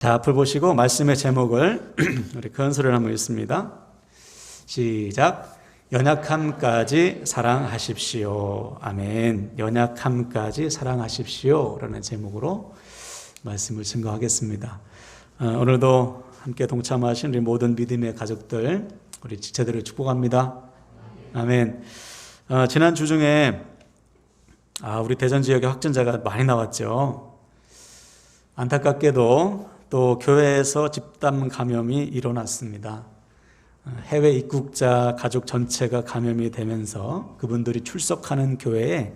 자, 앞을 보시고 말씀의 제목을 우리 큰 소리로 한번 읽습니다. 시작. 연약함까지 사랑하십시오. 아멘. 연약함까지 사랑하십시오. 라는 제목으로 말씀을 증거하겠습니다. 오늘도 함께 동참하신 우리 모든 믿음의 가족들, 우리 지체들을 축복합니다. 아멘. 지난 주 중에 우리 대전 지역에 확진자가 많이 나왔죠. 안타깝게도 또 교회에서 집단 감염이 일어났습니다. 해외 입국자 가족 전체가 감염이 되면서 그분들이 출석하는 교회에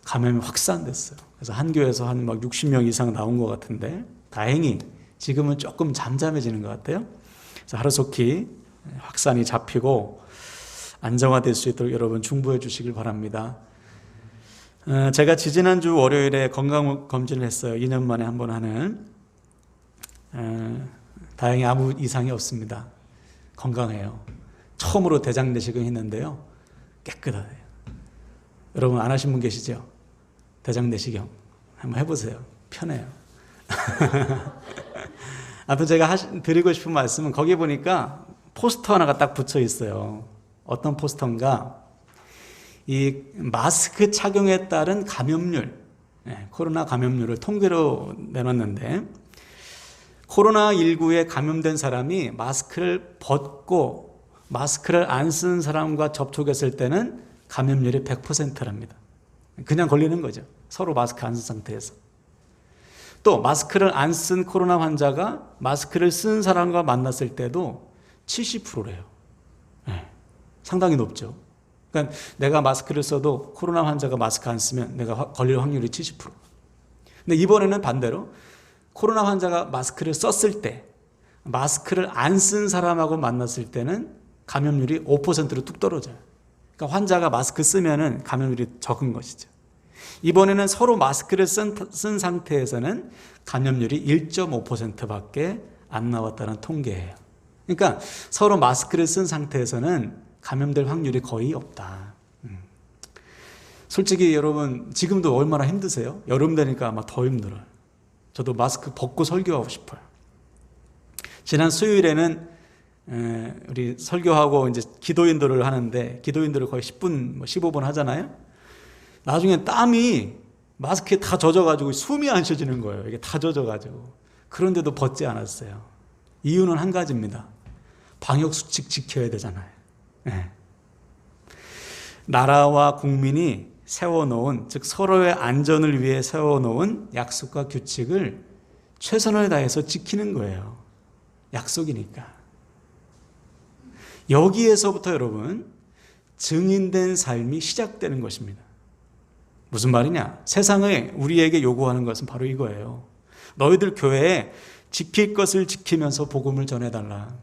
감염이 확산됐어요. 그래서 한 교회에서 한 60명 이상 나온 것 같은데 다행히 지금은 조금 잠잠해지는 것 같아요. 그래서 하루속히 확산이 잡히고 안정화될 수 있도록 여러분 중보해 주시길 바랍니다. 제가 지지난주 월요일에 건강검진을 했어요. 2년 만에 한 번 하는. 다행히 아무 이상이 없습니다. 건강해요. 처음으로 대장 내시경 했는데요. 깨끗하대요. 여러분 안 하신 분 계시죠? 대장 내시경 한번 해보세요. 편해요. 아무튼 제가 드리고 싶은 말씀은 거기 보니까 포스터 하나가 딱 붙여 있어요. 어떤 포스터인가? 이 마스크 착용에 따른 감염률, 코로나 감염률을 통계로 내놨는데 코로나19에 감염된 사람이 마스크를 벗고 마스크를 안 쓴 사람과 접촉했을 때는 감염률이 100%랍니다. 그냥 걸리는 거죠. 서로 마스크 안 쓴 상태에서. 또 마스크를 안 쓴 코로나 환자가 마스크를 쓴 사람과 만났을 때도 70%래요. 상당히 높죠. 그러니까 내가 마스크를 써도 코로나 환자가 마스크 안 쓰면 내가 걸릴 확률이 70%. 근데 이번에는 반대로 코로나 환자가 마스크를 썼을 때 마스크를 안 쓴 사람하고 만났을 때는 감염률이 5%로 뚝 떨어져요. 그러니까 환자가 마스크 쓰면은 감염률이 적은 것이죠. 이번에는 서로 마스크를 쓴 상태에서는 감염률이 1.5%밖에 안 나왔다는 통계예요. 그러니까 서로 마스크를 쓴 상태에서는 감염될 확률이 거의 없다. 솔직히 여러분 지금도 얼마나 힘드세요? 여름 되니까 아마 더 힘들어요. 저도 마스크 벗고 설교하고 싶어요. 지난 수요일에는 우리 설교하고 이제 기도인도를 하는데 기도인도를 거의 10분, 15분 하잖아요. 나중에 땀이 마스크에 다 젖어가지고 숨이 안 쉬어지는 거예요. 이게 다 젖어가지고. 그런데도 벗지 않았어요. 이유는 한 가지입니다. 방역수칙 지켜야 되잖아요. 나라와 국민이 세워놓은, 즉 서로의 안전을 위해 세워놓은 약속과 규칙을 최선을 다해서 지키는 거예요. 약속이니까. 여기에서부터 여러분 증인된 삶이 시작되는 것입니다. 무슨 말이냐? 세상에 우리에게 요구하는 것은 바로 이거예요. 너희들 교회에 지킬 것을 지키면서 복음을 전해달라.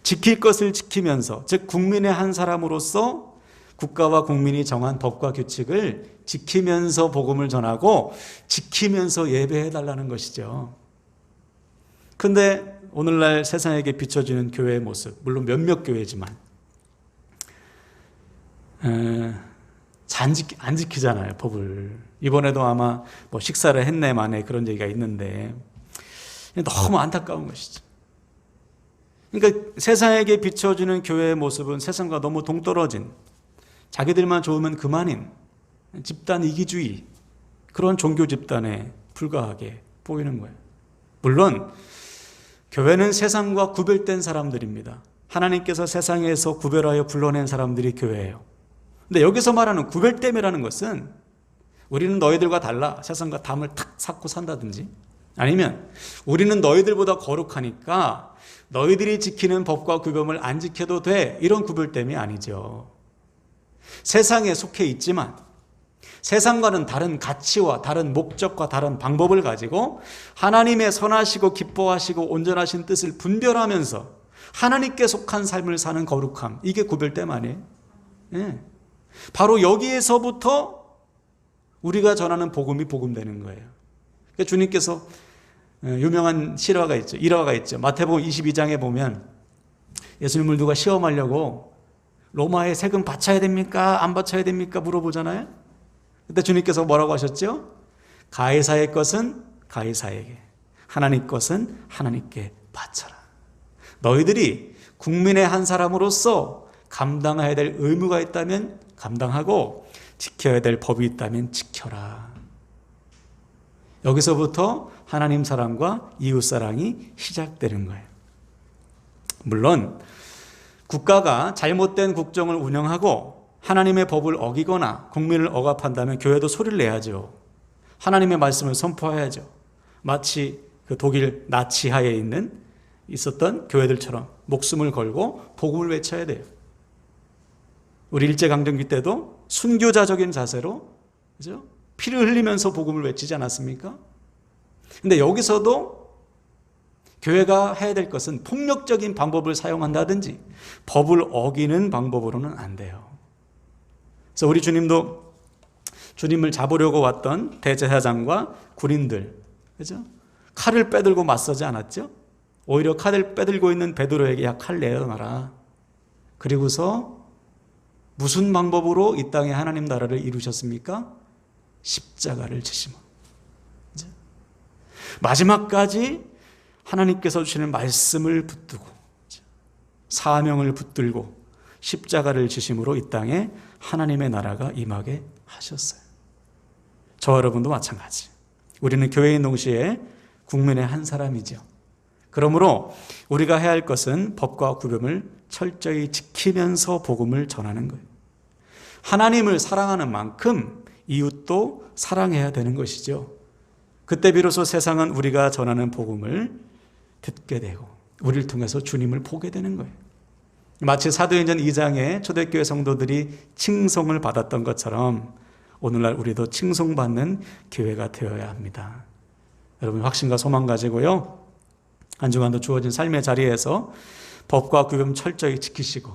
지킬 것을 지키면서, 즉 국민의 한 사람으로서 국가와 국민이 정한 법과 규칙을 지키면서 복음을 전하고 지키면서 예배해달라는 것이죠. 그런데 오늘날 세상에게 비춰지는 교회의 모습, 물론 몇몇 교회지만 안 지키잖아요, 법을. 이번에도 아마 식사를 했네 마네 그런 얘기가 있는데 너무 안타까운 것이죠. 그러니까 세상에게 비춰지는 교회의 모습은 세상과 너무 동떨어진, 자기들만 좋으면 그만인 집단 이기주의, 그런 종교 집단에 불과하게 보이는 거예요. 물론 교회는 세상과 구별된 사람들입니다. 하나님께서 세상에서 구별하여 불러낸 사람들이 교회예요. 근데 여기서 말하는 구별됨이라는 것은 우리는 너희들과 달라 세상과 담을 탁 쌓고 산다든지, 아니면 우리는 너희들보다 거룩하니까 너희들이 지키는 법과 규범을 안 지켜도 돼, 이런 구별됨이 아니죠. 세상에 속해 있지만 세상과는 다른 가치와 다른 목적과 다른 방법을 가지고 하나님의 선하시고 기뻐하시고 온전하신 뜻을 분별하면서 하나님께 속한 삶을 사는 거룩함, 이게 구별됨 아니에요? 바로 여기에서부터 우리가 전하는 복음이 복음되는 거예요. 그러니까 주님께서 유명한 실화가 있죠. 일화가 있죠. 마태복음 22장에 보면 예수님을 누가 시험하려고 로마에 세금 바쳐야 됩니까? 안 바쳐야 됩니까? 물어보잖아요. 그때 주님께서 뭐라고 하셨죠? 가이사의 것은 가이사에게, 하나님 것은 하나님께 바쳐라. 너희들이 국민의 한 사람으로서 감당해야 될 의무가 있다면 감당하고 지켜야 될 법이 있다면 지켜라. 여기서부터 하나님 사랑과 이웃 사랑이 시작되는 거예요. 물론 국가가 잘못된 국정을 운영하고 하나님의 법을 어기거나 국민을 억압한다면 교회도 소리를 내야죠. 하나님의 말씀을 선포해야죠. 마치 그 독일 나치하에 있었던 교회들처럼 목숨을 걸고 복음을 외쳐야 돼요. 우리 일제강점기 때도 순교자적인 자세로, 그죠? 피를 흘리면서 복음을 외치지 않았습니까? 근데 여기서도 교회가 해야 될 것은 폭력적인 방법을 사용한다든지 법을 어기는 방법으로는 안 돼요. 그래서 우리 주님도 주님을 잡으려고 왔던 대제사장과 군인들, 그죠? 칼을 빼들고 맞서지 않았죠? 오히려 칼을 빼들고 있는 베드로에게 야, 칼 내어놔라. 그리고서 무슨 방법으로 이 땅에 하나님 나라를 이루셨습니까? 십자가를 지심으로. 마지막까지 하나님께서 주시는 말씀을 붙들고 사명을 붙들고 십자가를 지심으로 이 땅에 하나님의 나라가 임하게 하셨어요. 저와 여러분도 마찬가지. 우리는 교회인 동시에 국민의 한 사람이죠. 그러므로 우리가 해야 할 것은 법과 구별을 철저히 지키면서 복음을 전하는 거예요. 하나님을 사랑하는 만큼 이웃도 사랑해야 되는 것이죠. 그때 비로소 세상은 우리가 전하는 복음을 듣게 되고 우리를 통해서 주님을 보게 되는 거예요. 마치 사도행전 2장에 초대교회 성도들이 칭송을 받았던 것처럼 오늘날 우리도 칭송받는 교회가 되어야 합니다. 여러분 확신과 소망 가지고요, 한 주간도 주어진 삶의 자리에서 법과 규범 철저히 지키시고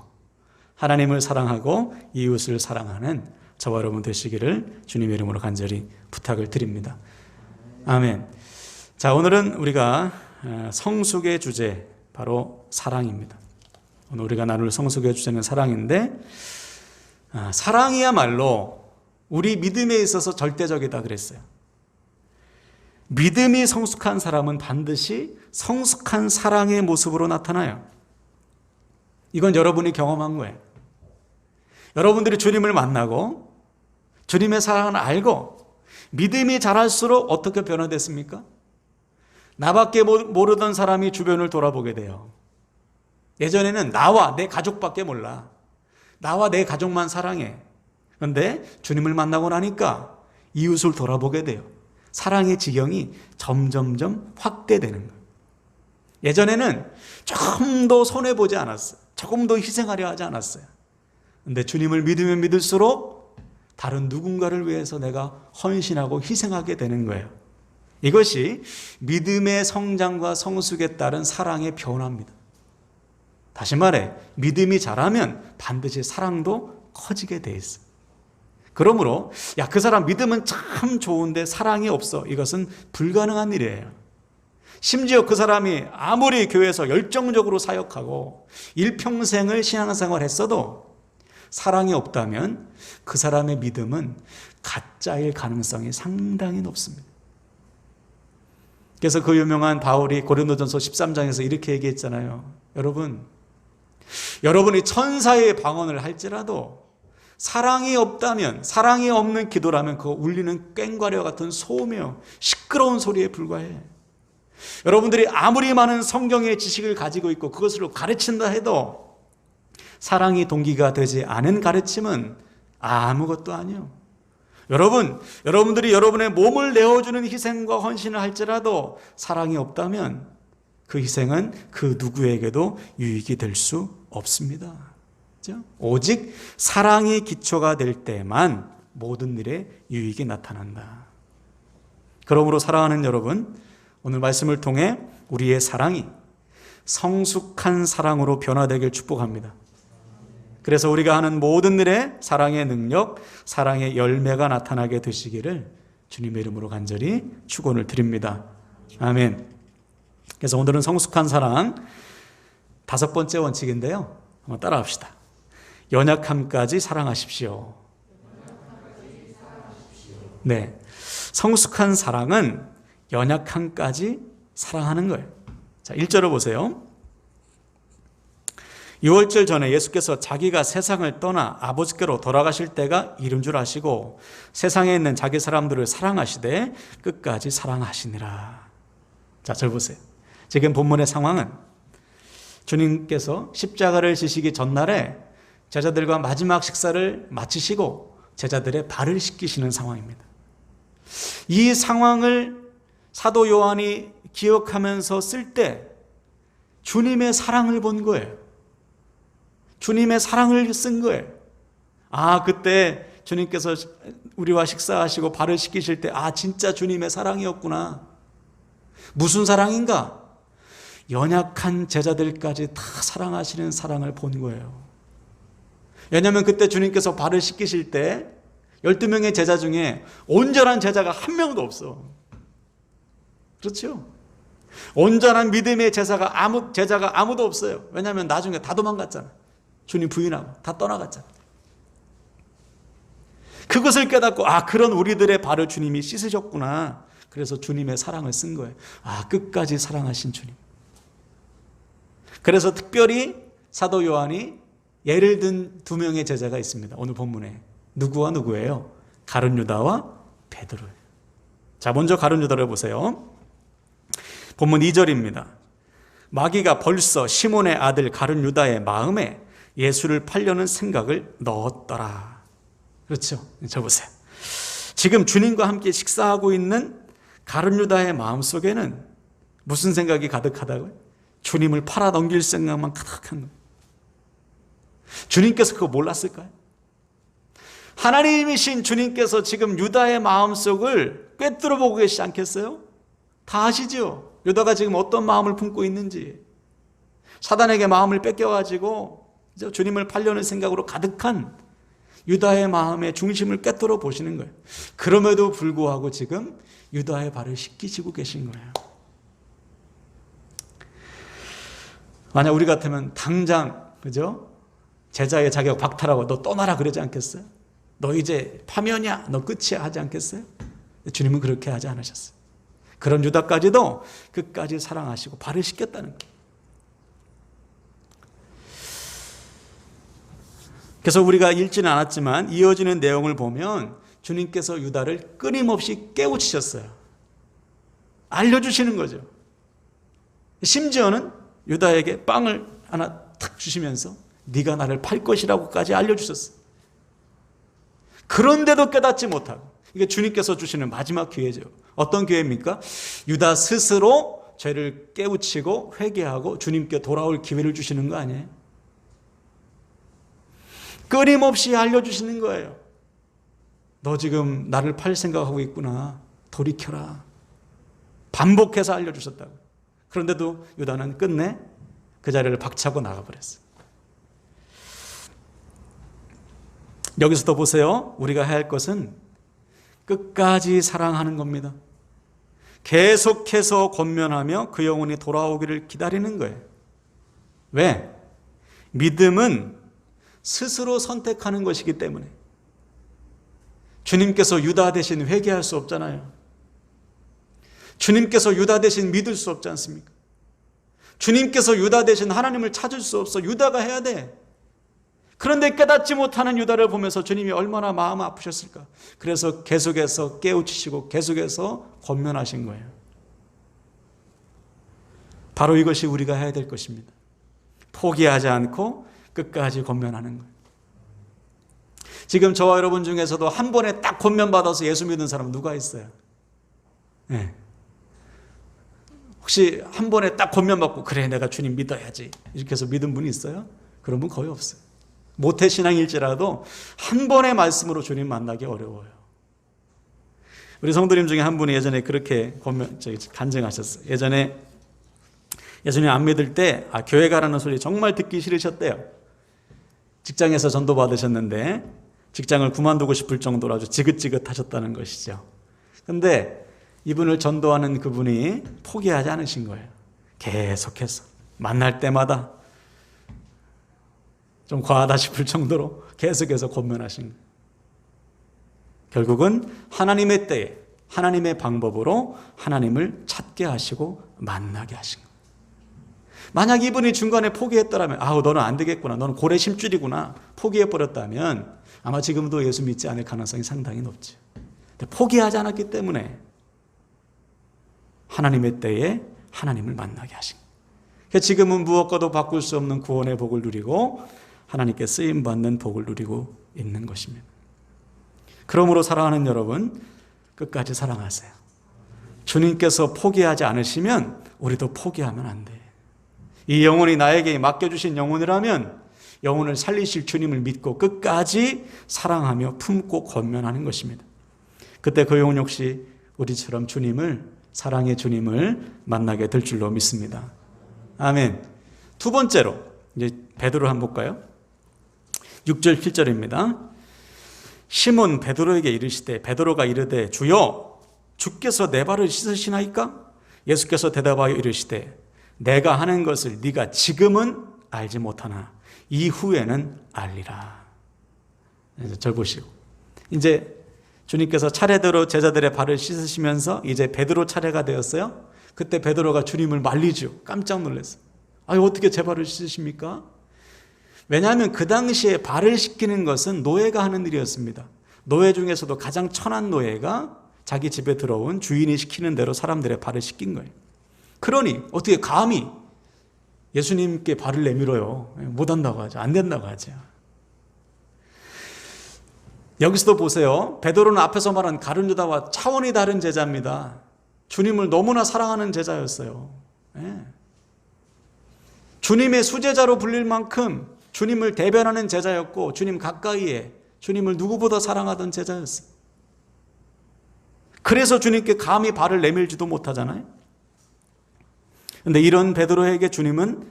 하나님을 사랑하고 이웃을 사랑하는 저와 여러분 되시기를 주님의 이름으로 간절히 부탁을 드립니다. 아멘. 자, 오늘은 우리가 성숙의 주제, 바로 사랑입니다. 오늘 우리가 나눌 성숙의 주제는 사랑인데, 사랑이야말로 우리 믿음에 있어서 절대적이다 그랬어요. 믿음이 성숙한 사람은 반드시 성숙한 사랑의 모습으로 나타나요. 이건 여러분이 경험한 거예요. 여러분들이 주님을 만나고 주님의 사랑을 알고 믿음이 자랄수록 어떻게 변화됐습니까? 나밖에 모르던 사람이 주변을 돌아보게 돼요. 예전에는 나와 내 가족밖에 몰라. 나와 내 가족만 사랑해. 그런데 주님을 만나고 나니까 이웃을 돌아보게 돼요. 사랑의 지경이 점점점 확대되는 거예요. 예전에는 조금도 손해보지 않았어요. 조금도 희생하려 하지 않았어요. 그런데 주님을 믿으면 믿을수록 다른 누군가를 위해서 내가 헌신하고 희생하게 되는 거예요. 이것이 믿음의 성장과 성숙에 따른 사랑의 변화입니다. 다시 말해, 믿음이 자라면 반드시 사랑도 커지게 돼 있어요. 그러므로 야, 그 사람 믿음은 참 좋은데 사랑이 없어, 이것은 불가능한 일이에요. 심지어 그 사람이 아무리 교회에서 열정적으로 사역하고 일평생을 신앙생활 했어도 사랑이 없다면 그 사람의 믿음은 가짜일 가능성이 상당히 높습니다. 그래서 그 유명한 바울이 고린도전서 13장에서 이렇게 얘기했잖아요. 여러분이 천사의 방언을 할지라도 사랑이 없다면, 사랑이 없는 기도라면 그거 울리는 꽹과리와 같은 소음이요, 시끄러운 소리에 불과해. 여러분들이 아무리 많은 성경의 지식을 가지고 있고 그것으로 가르친다 해도 사랑이 동기가 되지 않은 가르침은 아무것도 아니에요. 여러분들이 여러분의 몸을 내어주는 희생과 헌신을 할지라도 사랑이 없다면 그 희생은 그 누구에게도 유익이 될 수 없습니다. 그렇죠? 오직 사랑이 기초가 될 때만 모든 일에 유익이 나타난다. 그러므로 사랑하는 여러분, 오늘 말씀을 통해 우리의 사랑이 성숙한 사랑으로 변화되길 축복합니다. 그래서 우리가 하는 모든 일에 사랑의 능력, 사랑의 열매가 나타나게 되시기를 주님의 이름으로 간절히 축원을 드립니다. 아멘. 그래서 오늘은 성숙한 사랑 5번째 원칙인데요, 한번 따라합시다. 연약함까지 사랑하십시오. 네, 성숙한 사랑은 연약함까지 사랑하는 거예요. 자, 1절을 보세요. 유월절 전에 예수께서 자기가 세상을 떠나 아버지께로 돌아가실 때가 이른 줄 아시고 세상에 있는 자기 사람들을 사랑하시되 끝까지 사랑하시니라. 자, 절 보세요. 지금 본문의 상황은 주님께서 십자가를 지시기 전날에 제자들과 마지막 식사를 마치시고 제자들의 발을 씻기시는 상황입니다. 이 상황을 사도 요한이 기억하면서 쓸 때 주님의 사랑을 본 거예요. 주님의 사랑을 쓴 거예요. 아, 그때 주님께서 우리와 식사하시고 발을 씻기실 때, 아, 진짜 주님의 사랑이었구나. 무슨 사랑인가? 연약한 제자들까지 다 사랑하시는 사랑을 본 거예요. 왜냐하면 그때 주님께서 발을 씻기실 때 12명의 제자 중에 온전한 제자가 한 명도 없어. 그렇죠? 온전한 믿음의 제자가 아무도 없어요. 왜냐하면 나중에 다 도망갔잖아. 주님 부인하고 다 떠나갔잖아. 그것을 깨닫고, 아, 그런 우리들의 발을 주님이 씻으셨구나. 그래서 주님의 사랑을 쓴 거예요. 아, 끝까지 사랑하신 주님. 그래서 특별히 사도 요한이 예를 든 2명의 제자가 있습니다. 오늘 본문에. 누구와 누구예요? 가룟 유다와 베드로예요. 자, 먼저 가룟 유다를 보세요. 본문 2절입니다. 마귀가 벌써 시몬의 아들 가룟 유다의 마음에 예수를 팔려는 생각을 넣었더라. 그렇죠? 저 보세요. 지금 주님과 함께 식사하고 있는 가룟 유다의 마음속에는 무슨 생각이 가득하다고요? 주님을 팔아 넘길 생각만 가득한 거예요. 주님께서 그거 몰랐을까요? 하나님이신 주님께서 지금 유다의 마음속을 꿰뚫어 보고 계시지 않겠어요? 다 아시죠? 유다가 지금 어떤 마음을 품고 있는지. 사단에게 마음을 뺏겨가지고 주님을 팔려는 생각으로 가득한 유다의 마음의 중심을 꿰뚫어 보시는 거예요. 그럼에도 불구하고 지금 유다의 발을 씻기시고 계신 거예요. 만약 우리 같으면 당장, 그죠? 제자의 자격 박탈하고 너 떠나라 그러지 않겠어요? 너 이제 파면이야, 너 끝이야 하지 않겠어요? 주님은 그렇게 하지 않으셨어요. 그런 유다까지도 끝까지 사랑하시고 발을 씻겼다는 거예요. 그래서 우리가 읽지는 않았지만 이어지는 내용을 보면 주님께서 유다를 끊임없이 깨우치셨어요. 알려주시는 거죠. 심지어는 유다에게 빵을 하나 탁 주시면서 네가 나를 팔 것이라고까지 알려주셨어요. 그런데도 깨닫지 못하고, 이게 주님께서 주시는 마지막 기회죠. 어떤 기회입니까? 유다 스스로 죄를 깨우치고 회개하고 주님께 돌아올 기회를 주시는 거 아니에요? 끊임없이 알려주시는 거예요. 너 지금 나를 팔 생각하고 있구나. 돌이켜라. 반복해서 알려주셨다고. 그런데도 유다는 끝내 그 자리를 박차고 나가버렸어요. 여기서도 보세요. 우리가 해야 할 것은 끝까지 사랑하는 겁니다. 계속해서 권면하며 그 영혼이 돌아오기를 기다리는 거예요. 왜? 믿음은 스스로 선택하는 것이기 때문에. 주님께서 유다 대신 회개할 수 없잖아요. 주님께서 유다 대신 믿을 수 없지 않습니까? 주님께서 유다 대신 하나님을 찾을 수 없어. 유다가 해야 돼. 그런데 깨닫지 못하는 유다를 보면서 주님이 얼마나 마음 아프셨을까. 그래서 계속해서 깨우치시고 계속해서 권면하신 거예요. 바로 이것이 우리가 해야 될 것입니다. 포기하지 않고 끝까지 권면하는 거예요. 지금 저와 여러분 중에서도 한 번에 딱 권면받아서 예수 믿는 사람 누가 있어요? 네. 혹시 한 번에 딱 권면받고 그래 내가 주님 믿어야지 이렇게 해서 믿은 분이 있어요? 그런 분 거의 없어요. 모태신앙일지라도 한 번의 말씀으로 주님 만나기 어려워요. 우리 성도님 중에 한 분이 예전에 그렇게 간증하셨어요. 예전에 예수님 안 믿을 때 교회 가라는 소리 정말 듣기 싫으셨대요. 직장에서 전도 받으셨는데 직장을 그만두고 싶을 정도로 아주 지긋지긋하셨다는 것이죠. 그런데 이분을 전도하는 그분이 포기하지 않으신 거예요. 계속해서 만날 때마다 좀 과하다 싶을 정도로 계속해서 권면하신 거예요. 결국은 하나님의 때에 하나님의 방법으로 하나님을 찾게 하시고 만나게 하신 거예요. 만약 이분이 중간에 포기했더라면 너는 안 되겠구나, 너는 고래 심줄이구나 포기해버렸다면 아마 지금도 예수 믿지 않을 가능성이 상당히 높죠. 근데 포기하지 않았기 때문에 하나님의 때에 하나님을 만나게 하신 거예요. 그래서 지금은 무엇과도 바꿀 수 없는 구원의 복을 누리고 하나님께 쓰임받는 복을 누리고 있는 것입니다. 그러므로 사랑하는 여러분, 끝까지 사랑하세요. 주님께서 포기하지 않으시면 우리도 포기하면 안 돼요. 이 영혼이 나에게 맡겨주신 영혼이라면 영혼을 살리실 주님을 믿고 끝까지 사랑하며 품고 권면하는 것입니다. 그때 그 영혼 역시 우리처럼 사랑의 주님을 만나게 될 줄로 믿습니다. 아멘. 두 번째로 이제 베드로 한번 볼까요? 6절 7절입니다. 시몬 베드로에게 이르시되 베드로가 이르되 주여 주께서 내 발을 씻으시나이까? 예수께서 대답하여 이르시되 내가 하는 것을 네가 지금은 알지 못하나 이후에는 알리라. 절 보시고 이제 주님께서 차례대로 제자들의 발을 씻으시면서 이제 베드로 차례가 되었어요. 그때 베드로가 주님을 말리죠. 깜짝 놀랐어요. 어떻게 제 발을 씻으십니까? 왜냐하면 그 당시에 발을 씻기는 것은 노예가 하는 일이었습니다. 노예 중에서도 가장 천한 노예가 자기 집에 들어온 주인이 시키는 대로 사람들의 발을 씻긴 거예요. 그러니 어떻게 감히 예수님께 발을 내밀어요? 못한다고 하죠. 안 된다고 하죠. 여기서도 보세요. 베드로는 앞에서 말한 가룟 유다와 차원이 다른 제자입니다. 주님을 너무나 사랑하는 제자였어요. 주님의 수제자로 불릴 만큼 주님을 대변하는 제자였고 주님 가까이에 주님을 누구보다 사랑하던 제자였어요. 그래서 주님께 감히 발을 내밀지도 못하잖아요. 그런데 이런 베드로에게 주님은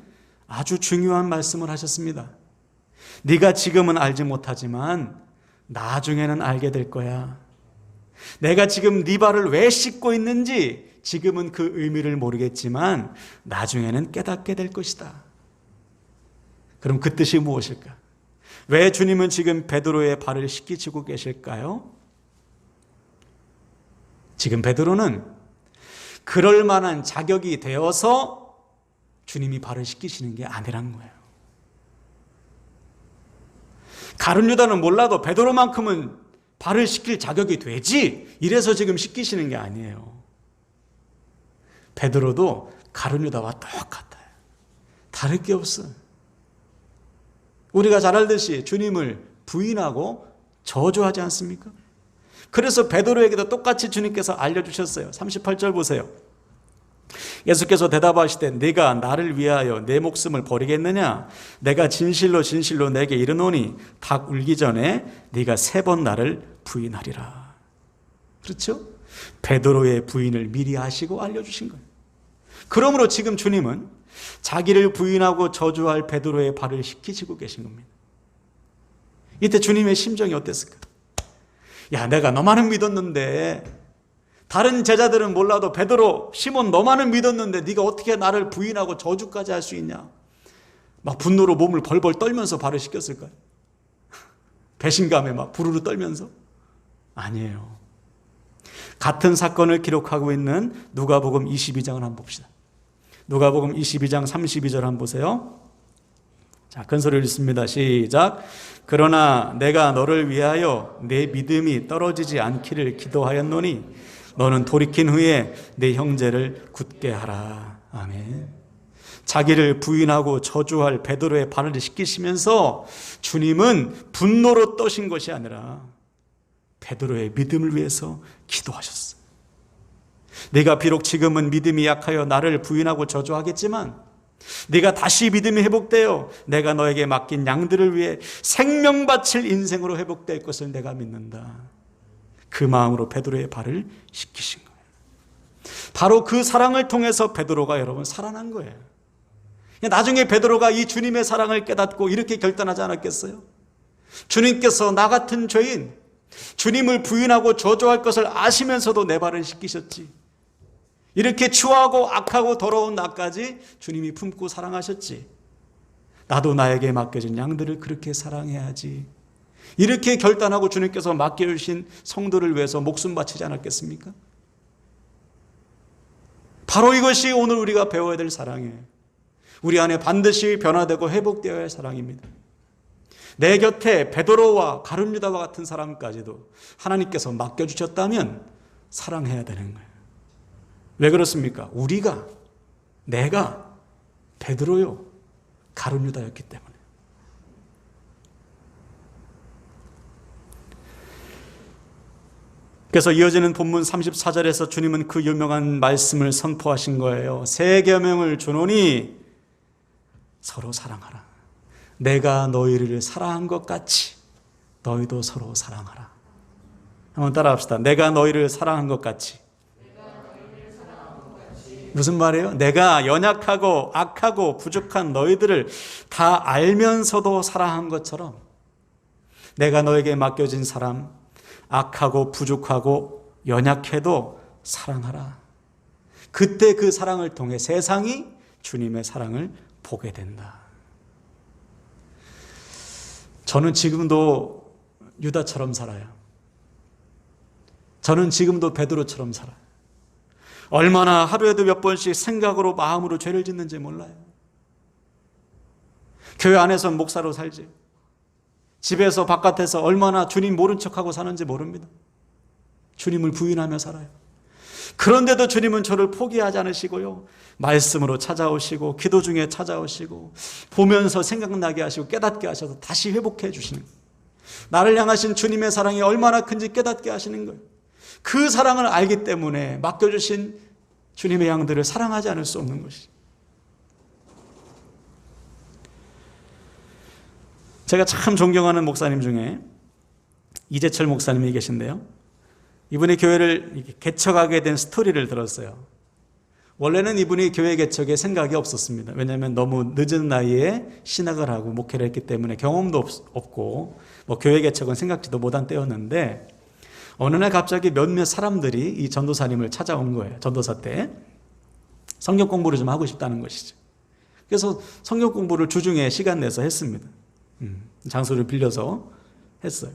아주 중요한 말씀을 하셨습니다. 네가 지금은 알지 못하지만 나중에는 알게 될 거야. 내가 지금 네 발을 왜 씻고 있는지 지금은 그 의미를 모르겠지만 나중에는 깨닫게 될 것이다. 그럼 그 뜻이 무엇일까? 왜 주님은 지금 베드로의 발을 씻기시고 계실까요? 지금 베드로는 그럴 만한 자격이 되어서 주님이 발을 씻기시는 게 아니란 거예요. 가룟 유다는 몰라도 베드로만큼은 발을 씻길 자격이 되지, 이래서 지금 씻기시는 게 아니에요. 베드로도 가룟 유다와 똑같아요. 다를 게 없어요. 우리가 잘 알듯이 주님을 부인하고 저주하지 않습니까? 그래서 베드로에게도 똑같이 주님께서 알려주셨어요. 38절 보세요. 예수께서 대답하시되 네가 나를 위하여 내 목숨을 버리겠느냐? 내가 진실로 진실로 내게 이르노니 닭 울기 전에 네가 3번 나를 부인하리라. 그렇죠? 베드로의 부인을 미리 아시고 알려주신 거예요. 그러므로 지금 주님은 자기를 부인하고 저주할 베드로의 발을 씻기시고 계신 겁니다. 이때 주님의 심정이 어땠을까? 야, 내가 너만은 믿었는데, 다른 제자들은 몰라도 베드로, 시몬 너만은 믿었는데 네가 어떻게 나를 부인하고 저주까지 할 수 있냐? 막 분노로 몸을 벌벌 떨면서 발을 씻겼을까요? 배신감에 막 부르르 떨면서? 아니에요. 같은 사건을 기록하고 있는 누가복음 22장을 한번 봅시다. 누가복음 22장 32절 한번 보세요. 자, 큰 소리로 읽습니다. 시작. 그러나 내가 너를 위하여 내 믿음이 떨어지지 않기를 기도하였노니 너는 돌이킨 후에 내 형제를 굳게 하라. 아멘. 자기를 부인하고 저주할 베드로의 발을 씻기시면서 주님은 분노로 떠신 것이 아니라 베드로의 믿음을 위해서 기도하셨어요. 네가 비록 지금은 믿음이 약하여 나를 부인하고 저주하겠지만 네가 다시 믿음이 회복되어 내가 너에게 맡긴 양들을 위해 생명 바칠 인생으로 회복될 것을 내가 믿는다. 그 마음으로 베드로의 발을 씻기신 거예요. 바로 그 사랑을 통해서 베드로가 여러분 살아난 거예요. 나중에 베드로가 이 주님의 사랑을 깨닫고 이렇게 결단하지 않았겠어요? 주님께서 나 같은 죄인, 주님을 부인하고 저주할 것을 아시면서도 내 발을 씻기셨지. 이렇게 추하고 악하고 더러운 나까지 주님이 품고 사랑하셨지. 나도 나에게 맡겨진 양들을 그렇게 사랑해야지. 이렇게 결단하고 주님께서 맡겨주신 성도를 위해서 목숨 바치지 않았겠습니까? 바로 이것이 오늘 우리가 배워야 될 사랑이에요. 우리 안에 반드시 변화되고 회복되어야 할 사랑입니다. 내 곁에 베드로와 가룟 유다와 같은 사람까지도 하나님께서 맡겨주셨다면 사랑해야 되는 거예요. 왜 그렇습니까? 내가 베드로요 가룟 유다였기 때문에. 그래서 이어지는 본문 34절에서 주님은 그 유명한 말씀을 선포하신 거예요. 새 계명을 주노니 서로 사랑하라. 내가 너희를 사랑한 것 같이 너희도 서로 사랑하라. 한번 따라합시다. 내가 너희를 사랑한 것 같이. 무슨 말이에요? 내가 연약하고 악하고 부족한 너희들을 다 알면서도 사랑한 것처럼 내가 너에게 맡겨진 사람, 악하고 부족하고 연약해도 사랑하라. 그때 그 사랑을 통해 세상이 주님의 사랑을 보게 된다. 저는 지금도 유다처럼 살아요. 저는 지금도 베드로처럼 살아요. 얼마나 하루에도 몇 번씩 생각으로 마음으로 죄를 짓는지 몰라요. 교회 안에서는 목사로 살지, 집에서 바깥에서 얼마나 주님 모른 척하고 사는지 모릅니다. 주님을 부인하며 살아요. 그런데도 주님은 저를 포기하지 않으시고요, 말씀으로 찾아오시고 기도 중에 찾아오시고 보면서 생각나게 하시고 깨닫게 하셔서 다시 회복해 주시는 거예요. 나를 향하신 주님의 사랑이 얼마나 큰지 깨닫게 하시는 거예요. 그 사랑을 알기 때문에 맡겨주신 주님의 양들을 사랑하지 않을 수 없는 것이죠. 제가 참 존경하는 목사님 중에 이재철 목사님이 계신데요, 이분이 교회를 개척하게 된 스토리를 들었어요. 원래는 이분이 교회 개척에 생각이 없었습니다. 왜냐하면 너무 늦은 나이에 신학을 하고 목회를 했기 때문에 경험도 없고 교회 개척은 생각지도 못한 때였는데, 어느 날 갑자기 몇몇 사람들이 이 전도사님을 찾아온 거예요. 전도사 때 성경 공부를 좀 하고 싶다는 것이죠. 그래서 성경 공부를 주중에 시간 내서 했습니다. 장소를 빌려서 했어요.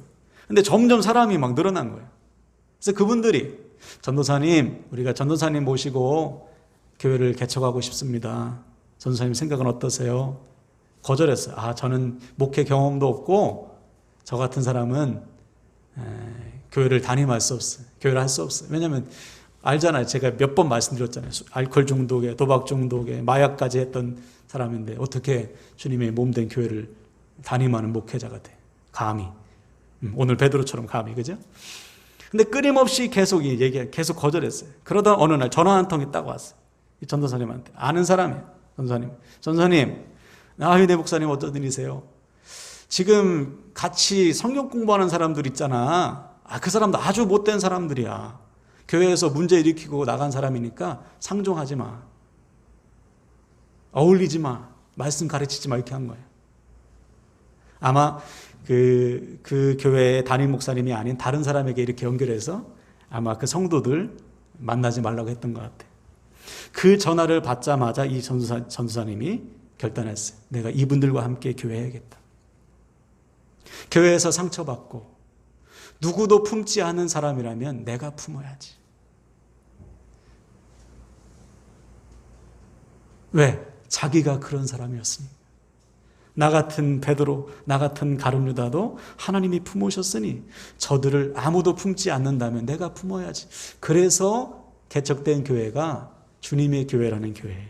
근데 점점 사람이 막 늘어난 거예요. 그래서 그분들이 전도사님, 우리가 전도사님 모시고 교회를 개척하고 싶습니다. 전도사님 생각은 어떠세요? 거절했어요. 저는 목회 경험도 없고 저 같은 사람은 교회를 담임할 수 없어요. 교회를 할 수 없어요. 왜냐하면 알잖아요. 제가 몇 번 말씀드렸잖아요. 알코올 중독에, 도박 중독에, 마약까지 했던 사람인데 어떻게 주님의 몸된 교회를 담임하는 목회자가 돼? 감히. 오늘 베드로처럼 감히, 그죠? 근데 끊임없이 계속 계속 거절했어요. 그러다 어느 날 전화 한 통이 딱 왔어요. 이 전도사님한테. 아는 사람이에요. 전도사님, 나휘대 목사님 어떤 일이세요? 지금 같이 성경 공부하는 사람들 있잖아. 그 사람도 아주 못된 사람들이야. 교회에서 문제 일으키고 나간 사람이니까 상종하지 마. 어울리지 마. 말씀 가르치지 마. 이렇게 한 거예요. 아마 그 교회의 담임 목사님이 아닌 다른 사람에게 이렇게 연결해서 아마 그 성도들 만나지 말라고 했던 것 같아요. 그 전화를 받자마자 이 전도사님이 결단했어요. 내가 이분들과 함께 교회해야겠다. 교회에서 상처받고 누구도 품지 않은 사람이라면 내가 품어야지. 왜? 자기가 그런 사람이었으니까. 나 같은 베드로, 나 같은 가룟 유다도 하나님이 품으셨으니 저들을 아무도 품지 않는다면 내가 품어야지. 그래서 개척된 교회가 주님의 교회라는 교회예요.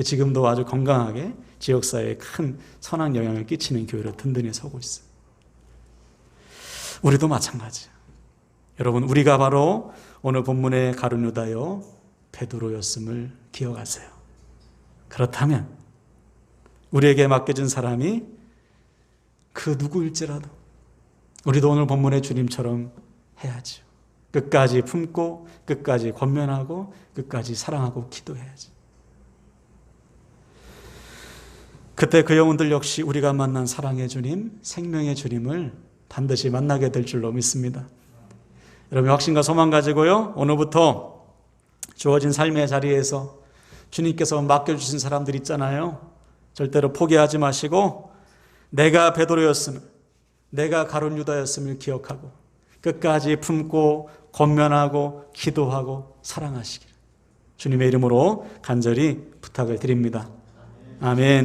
지금도 아주 건강하게 지역사회에 큰 선한 영향을 끼치는 교회로 든든히 서고 있어요. 우리도 마찬가지예요. 여러분, 우리가 바로 오늘 본문의 가룟 유다요 베드로였음을 기억하세요. 그렇다면 우리에게 맡겨진 사람이 그 누구일지라도 우리도 오늘 본문의 주님처럼 해야죠. 끝까지 품고 끝까지 권면하고 끝까지 사랑하고 기도해야지. 그때 그 영혼들 역시 우리가 만난 사랑의 주님, 생명의 주님을 반드시 만나게 될 줄로 믿습니다. 여러분, 확신과 소망 가지고요, 오늘부터 주어진 삶의 자리에서 주님께서 맡겨주신 사람들 있잖아요. 절대로 포기하지 마시고 내가 베드로였음을, 내가 가룟 유다였음을 기억하고 끝까지 품고 권면하고 기도하고 사랑하시기를 주님의 이름으로 간절히 부탁을 드립니다. 아멘.